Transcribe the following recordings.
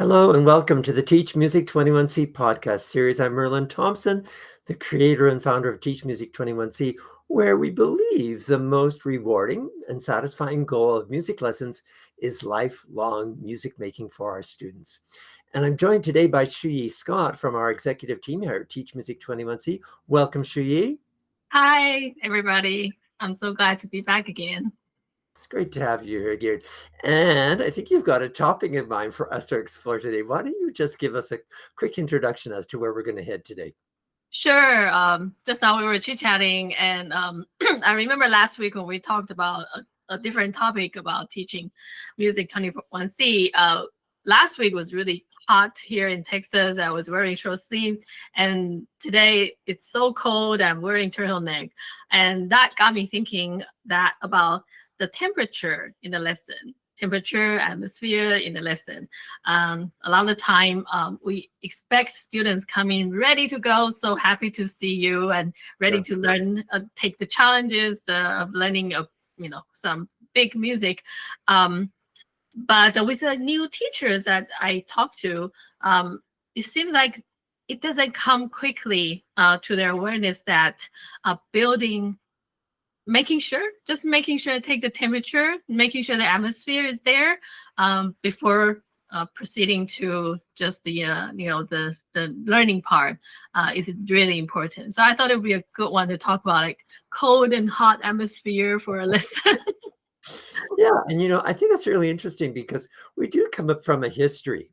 Hello and welcome to the Teach Music 21C podcast series. I'm Merlin Thompson, the creator and founder of Teach Music 21C, where we believe the most rewarding and satisfying goal of music lessons is lifelong music making for our students. And I'm joined today by Shu-Yi Scott from our executive team here at Teach Music 21C. Welcome, Shu-Yi. Hi, everybody. I'm so glad to be back again. It's great to have you here again. And I think you've got a topic in mind for us to explore today. Why don't you just give us a quick introduction as to where we're going to head today? Sure. Just now we were chit-chatting, and I remember last week when we talked about a different topic about teaching music 21C. Last week was really hot here in Texas. I was wearing short sleeve, and today it's so cold. I'm wearing turtleneck, and that got me thinking about the temperature in the lesson, temperature, atmosphere in the lesson. A lot of the time, we expect students coming ready to go, so happy to see you and ready to learn, take the challenges of learning, some big music. But with the new teachers that I talk to, it seems like it doesn't come quickly to their awareness that making sure, take the temperature, making sure the atmosphere is there before proceeding to just the learning part is really important. So I thought it would be a good one to talk about, like cold and hot atmosphere for a lesson. Yeah, and I think that's really interesting because we do come up from a history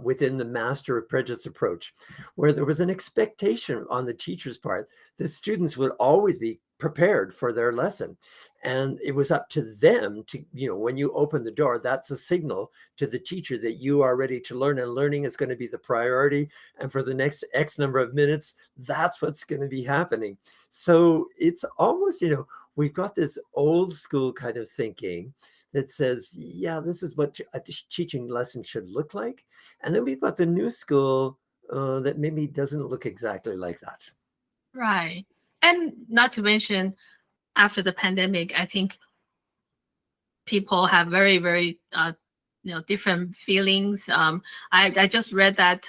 within the master apprentice approach, where there was an expectation on the teacher's part that students would always be prepared for their lesson. And it was up to them to, when you open the door, that's a signal to the teacher that you are ready to learn, and learning is going to be the priority. And for the next X number of minutes, that's what's going to be happening. So it's almost, we've got this old school kind of thinking that says, yeah, this is what a teaching lesson should look like. And then we've got the new school that maybe doesn't look exactly like that. Right. And not to mention, after the pandemic, I think people have very, very, different feelings. I just read that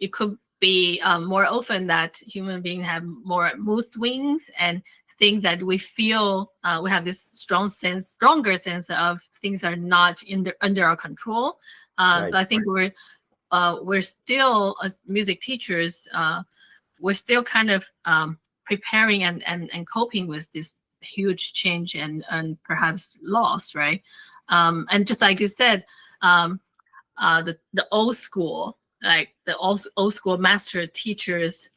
it could be more often that human beings have more mood swings and things that we feel we have this stronger sense of things are not under our control. Right, so I think we're still, as music teachers, we're still kind of preparing and coping with this huge change and perhaps loss, right? And just like you said, the old school, like the old school master teachers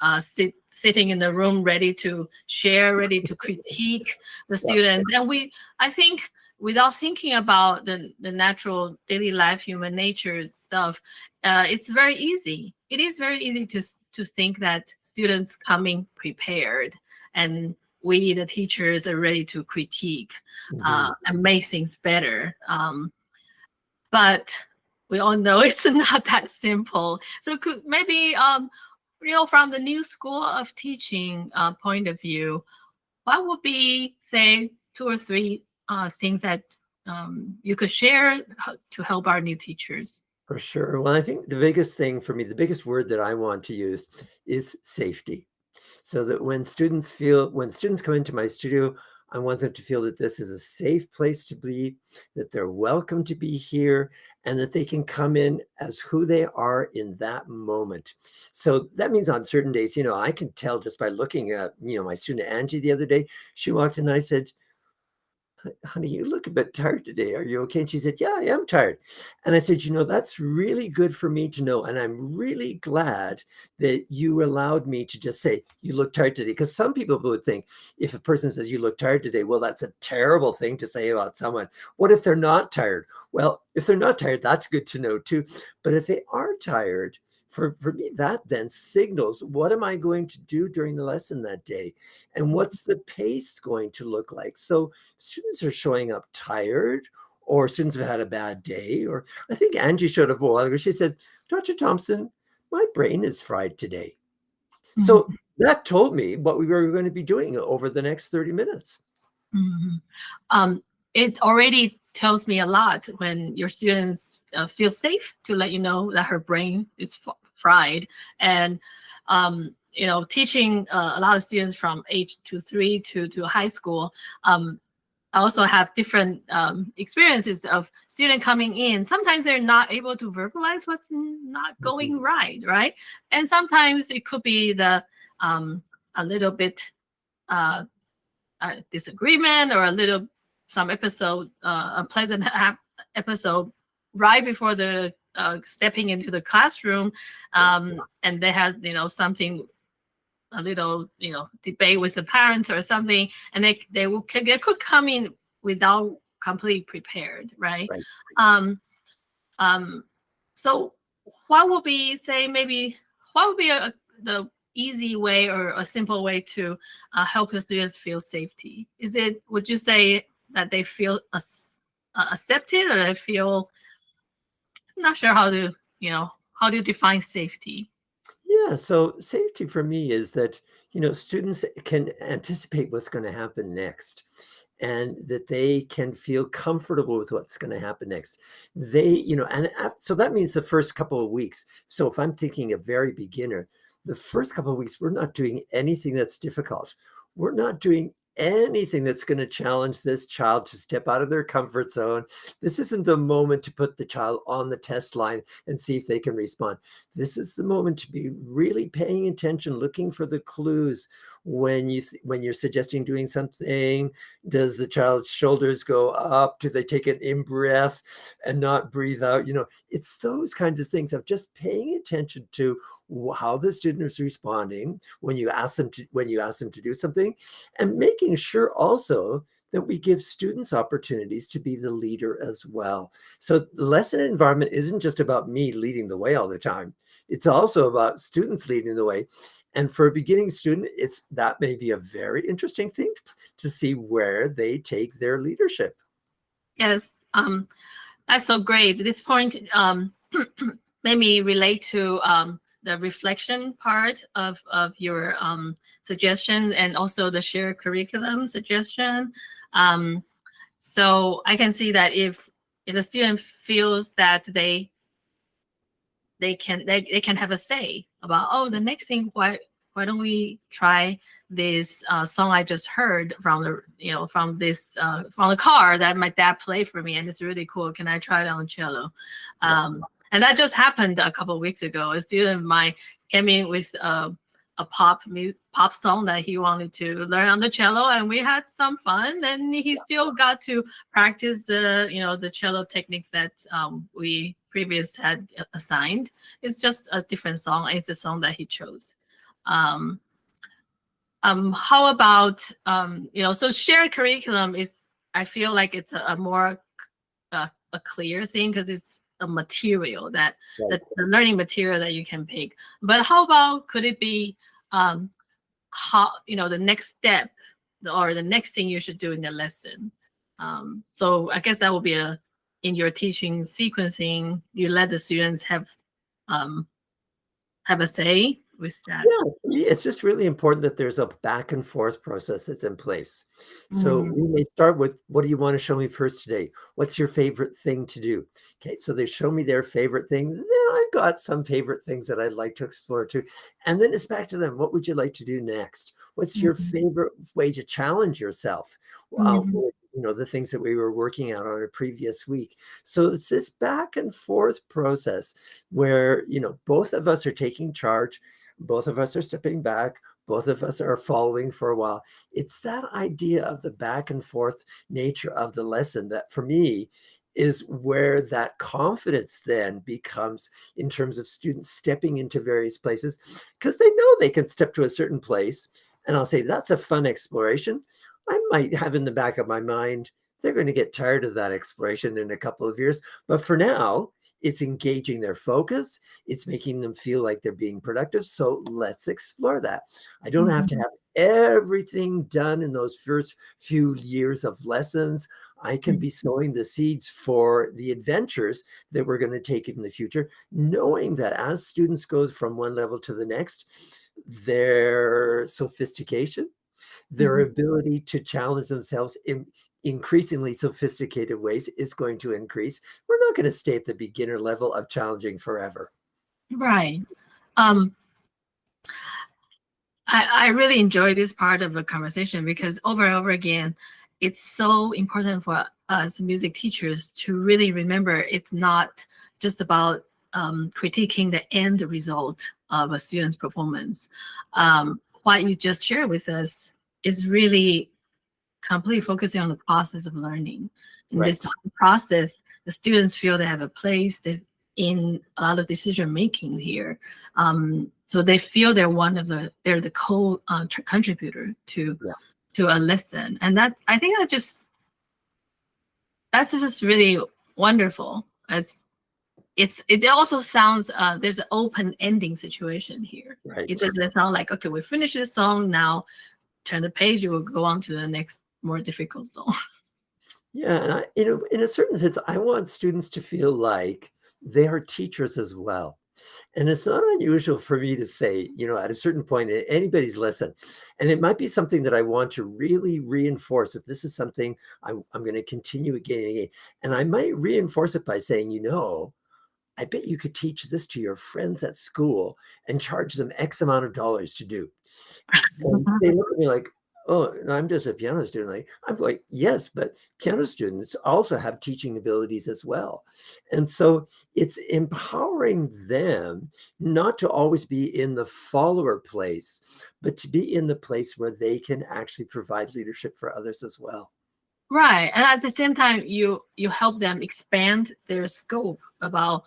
sitting in the room ready to share, ready to critique the students. And I think without thinking about the natural daily life, human nature stuff, it's very easy. It is very easy to think that students coming prepared and we, the teachers, are ready to critique and make things better. But we all know it's not that simple. So could maybe, from the new school of teaching point of view, what would be, say, 2 or 3 things that you could share to help our new teachers? For sure. Well, I think the biggest thing for me, the biggest word that I want to use is safety. So that when students come into my studio, I want them to feel that this is a safe place to be, that they're welcome to be here, and that they can come in as who they are in that moment. So that means on certain days, I can tell just by looking at, my student Angie the other day. She walked in and I said, honey, you look a bit tired today. Are you okay? And she said, yeah, I am tired. And I said, that's really good for me to know. And I'm really glad that you allowed me to just say, you look tired today. Because some people would think if a person says you look tired today, well, that's a terrible thing to say about someone. What if they're not tired? Well, if they're not tired, that's good to know too. But if they are tired, for me, that then signals, what am I going to do during the lesson that day? And what's the pace going to look like? So students are showing up tired, or students have had a bad day. Or I think Angie showed up a while ago. She said, Dr. Thompson, my brain is fried today. Mm-hmm. So that told me what we were going to be doing over the next 30 minutes. Mm-hmm. It already tells me a lot when your students feel safe to let you know that her brain is fried. And teaching a lot of students from age 2, 3 to high school. I also have different experiences of students coming in. Sometimes they're not able to verbalize what's not going right? And sometimes it could be a little bit disagreement, or some episode, unpleasant episode right before the stepping into the classroom, and they had something, a little debate with the parents or something, and they could come in without completely prepared, right? So what would be the easy way or a simple way to help your students feel safety? Would you say that they feel accepted, or they feel, I'm not sure how to define safety? Yeah, so safety for me is that, students can anticipate what's going to happen next, and that they can feel comfortable with what's going to happen next. So that means the first couple of weeks. So if I'm thinking a very beginner, the first couple of weeks, we're not doing anything that's difficult. We're not doing anything that's going to challenge this child to step out of their comfort zone. This isn't the moment to put the child on the test line and see if they can respond. This is the moment to be really paying attention, looking for the clues. When you're suggesting doing something, does the child's shoulders go up? Do they take an in-breath and not breathe out? It's those kinds of things of just paying attention to how the student is responding when you ask them to do something, and making sure also that we give students opportunities to be the leader as well. So the lesson environment isn't just about me leading the way all the time. It's also about students leading the way. And for a beginning student, that may be a very interesting thing to see where they take their leadership. Yes, that's so great. This point made me relate to the reflection part of your suggestion, and also the shared curriculum suggestion. So I can see that if a student feels that they can have a say about, oh, the next thing, why don't we try this song I just heard from the car that my dad played for me, and it's really cool. Can I try it on the cello? And that just happened a couple of weeks ago. A student of mine came in with a pop song that he wanted to learn on the cello, and we had some fun. And he still got to practice the cello techniques that we previous had assigned. It's just a different song. It's a song that he chose. How about so shared curriculum is, I feel like it's a more a clear thing, because it's a material the learning material that you can pick. But how about, could it be the next step, or the next thing you should do in the lesson? So I guess that will be in your teaching sequencing, you let the students have a say with that. Yeah, it's just really important that there's a back and forth process that's in place. So we may start with, what do you want to show me first today? What's your favorite thing to do? Okay, so they show me their favorite thing. Then I've got some favorite things that I'd like to explore too. And then it's back to them. What would you like to do next? What's your favorite way to challenge yourself? The things that we were working out on a previous week. So it's this back and forth process where, both of us are taking charge. Both of us are stepping back. Both of us are following for a while. It's that idea of the back and forth nature of the lesson that, for me, is where that confidence then becomes, in terms of students stepping into various places, because they know they can step to a certain place. And I'll say, that's a fun exploration. I might have in the back of my mind, they're going to get tired of that exploration in a couple of years. But for now, it's engaging their focus. It's making them feel like they're being productive. So let's explore that. I don't have to have everything done in those first few years of lessons. I can be sowing the seeds for the adventures that we're going to take in the future, knowing that as students go from one level to the next, their sophistication, their ability to challenge themselves increasingly sophisticated ways is going to increase. We're not going to stay at the beginner level of challenging forever. Right. Um, I really enjoy this part of the conversation because over and over again, it's so important for us music teachers to really remember it's not just about critiquing the end result of a student's performance. What you just shared with us is really completely focusing on the process of learning. In Right. this process, the students feel they have a place in a lot of decision making here. So they feel they're the contributor to Yeah. a lesson, and I think that's just really wonderful. It also sounds there's an open ending situation here. Right. It doesn't sound like, okay, we finished this song, now turn the page, you will go on to the next more difficult song. Yeah, and in a certain sense, I want students to feel like they are teachers as well. And it's not unusual for me to say, at a certain point in anybody's lesson, and it might be something that I want to really reinforce, that this is something I'm going to continue again and again. And I might reinforce it by saying, I bet you could teach this to your friends at school and charge them X amount of dollars to do. And they look at me like, oh, no, I'm just a piano student. I'm like, yes, but piano students also have teaching abilities as well. And so it's empowering them not to always be in the follower place, but to be in the place where they can actually provide leadership for others as well. Right, and at the same time, you help them expand their scope about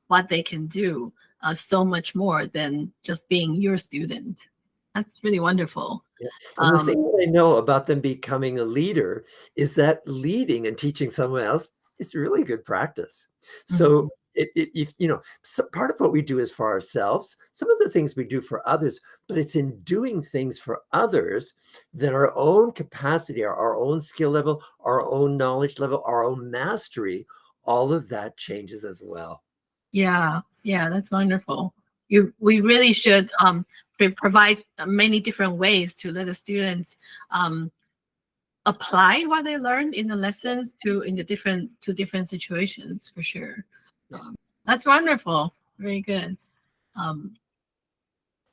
what they can do so much more than just being your student. That's really wonderful. Yeah. And the thing that I know about them becoming a leader is that leading and teaching someone else is really good practice. So so part of what we do is for ourselves, some of the things we do for others, but it's in doing things for others that our own capacity, our own skill level, our own knowledge level, our own mastery, all of that changes as well. Yeah, that's wonderful. We really should provide many different ways to let the students apply what they learned in the lessons to different situations for sure. That's wonderful. Very good.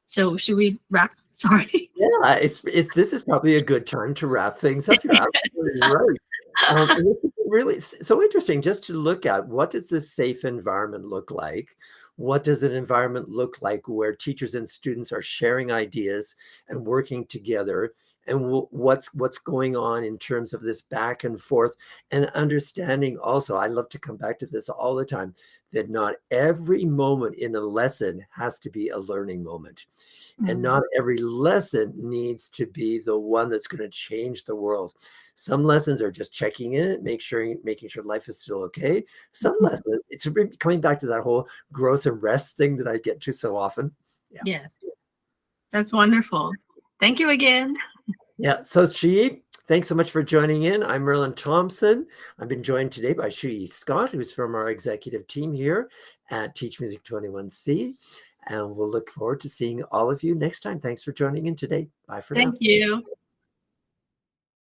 So should we wrap? Sorry. Yeah, this is probably a good time to wrap things up. You're absolutely right. And it's really so interesting just to look at, what does this safe environment look like? What does an environment look like where teachers and students are sharing ideas and working together? And what's going on in terms of this back and forth, and understanding also, I love to come back to this all the time, that not every moment in a lesson has to be a learning moment. And not every lesson needs to be the one that's going to change the world. Some lessons are just checking in, making sure life is still okay. Some lessons, it's coming back to that whole growth and rest thing that I get to so often. Yeah. That's wonderful. Thank you again. Yeah. So Shu-Yi, thanks so much for joining in. I'm Merlin Thompson. I've been joined today by Shu-Yi Scott, who's from our executive team here at Teach Music 21C. And we'll look forward to seeing all of you next time. Thanks for joining in today. Bye for now. Thank you.